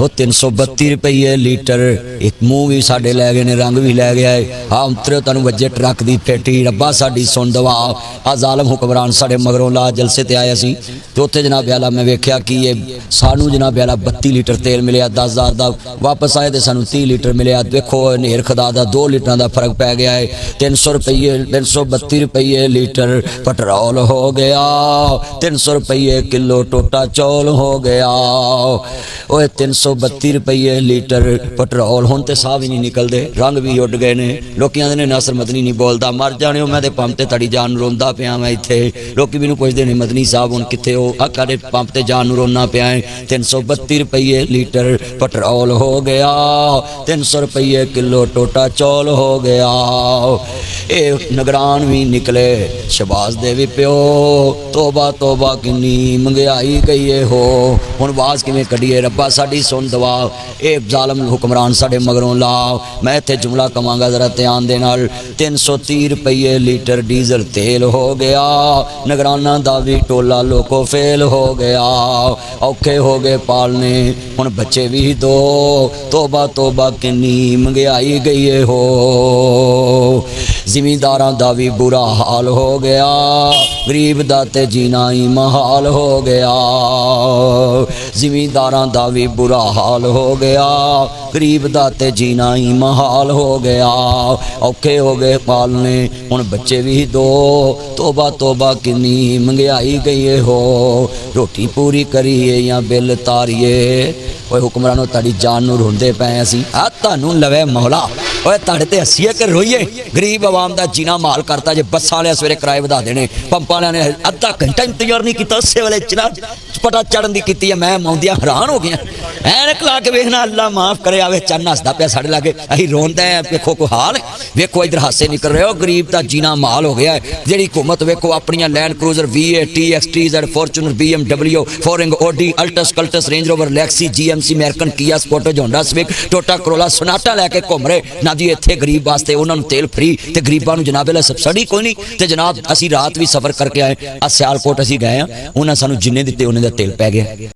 वो 332 रुपये लीटर। एक मुँह भी साढ़े लै गए ने, रंग भी लै गया है। हाँ उतरे तुहानू वजे ट्रक की पेटी, रब्बा साडी सुन दवा। आ जालम हुक्मरान साढ़े मगरों ला जलसे ते आया सी तो उत्थे जनाब आला मैं वेख्या कि ये सानू जनाब आला 32 लीटर तेल मिले, 10,000 का वापस आए तो सानू 30 लीटर मिले। देखो नेर खुदा दा 2 लीटर का फर्क पै गया है। 300 रुपये 332 रुपये लीटर पेट्रोल हो गया, 300 रुपये किलो टोटा चौल हो गया। ओए 332 रुपये लीटर पेट्रोल, हुण ते साह भी नहीं निकलते, रंग भी उड़ गए ने। लोग आते ने नासर मदनी नहीं बोलता, मर जाने हो मैं तो पंप ते तड़ी जान रोंदा पिया। मैं इत्थे लोग मैनू पुछदे ने मदनी साहब हुण कित्थे हो? आखा पंप ते जान नू रोना पिया है। 332 रुपये लीटर पेट्रोल हो गया, 300 रुपये किलो टोटा चौल हो गया। ये नगरान भी निकले, शबाज दे भी प्यो, तोबा तोबा किन्नी महंगाई गई है हो। हुण आवाज़ किवें कढीए? रब्बा साडी सुन दवा, ये जालम हुक्मरान साडे मगरों ला। मैं इत्थे जुमला कवांगा जरा ध्यान दे नाल। 330 रुपये लीटर डीजल तेल हो गया, नगराना दा भी टोला लोको फेल हो गया। औखे हो गए पालने, हुण बच्चे भी दो, तोबा तोबा किन्नी महंगाई गई है हो। जिमींदारां दा भी बुरा हाल हो गया, गरीब दा ते जीना ही महाल हो गया। जिमींदारां दा भी बुरा हाल हो गया, गरीब दा ते जीना ही महाल हो गया। औखे हो गए पालने, हुण बच्चे भी दो, तोबा तोबा किन्नी महंगाई गई है हो। रोटी पूरी करिए या बिल तारिए? ओए हुक्मरानों ताड़ी जान नू रोंदे पे असीं। आ तुहानू लवे मौला, ओए तुहाडे ते हसीए कि रोईए? गरीब आवाम दा जीना माल करता जे। बसां वाले सवेरे किराए वधा देने, पंपां वालियां ने अद्धा घंटा इंतजार नहीं किया, उसे वेले चना पटा चढ़न दी कीती है। मैं मौंदियां हैरान हो गया, ऐनक ला के वेखना, अल्लाह माफ करे आवे चन्न हसदा पिया साढ़े लागे, असीं रोंदे हैं। वेखो कोई हाल, वेखो इधर हासे निकल रहे हो, गरीब दा जीना माल हो गया है। जिहड़ी हुकूमत वेखो अपनी land cruiser V8 TX Fortuner BMW फोरिंग Audi Altis Cultus Range Rover लैक्सी GMC American Kia Sportage Honda Civic Toyota Corolla Sonata लैके घूम रहे ना जी। इत्थे गरीब वास्ते उन्होंने तेल फ्री ते गरीबां नूं जनाब वाला सबसिडी कोई नहीं। ते जनाब असी रात भी सफर करके आए, आ सियालकोट असी गए हैं, उन्होंने सानू जिन्ने दिते उन्हें दा तेल पै गया।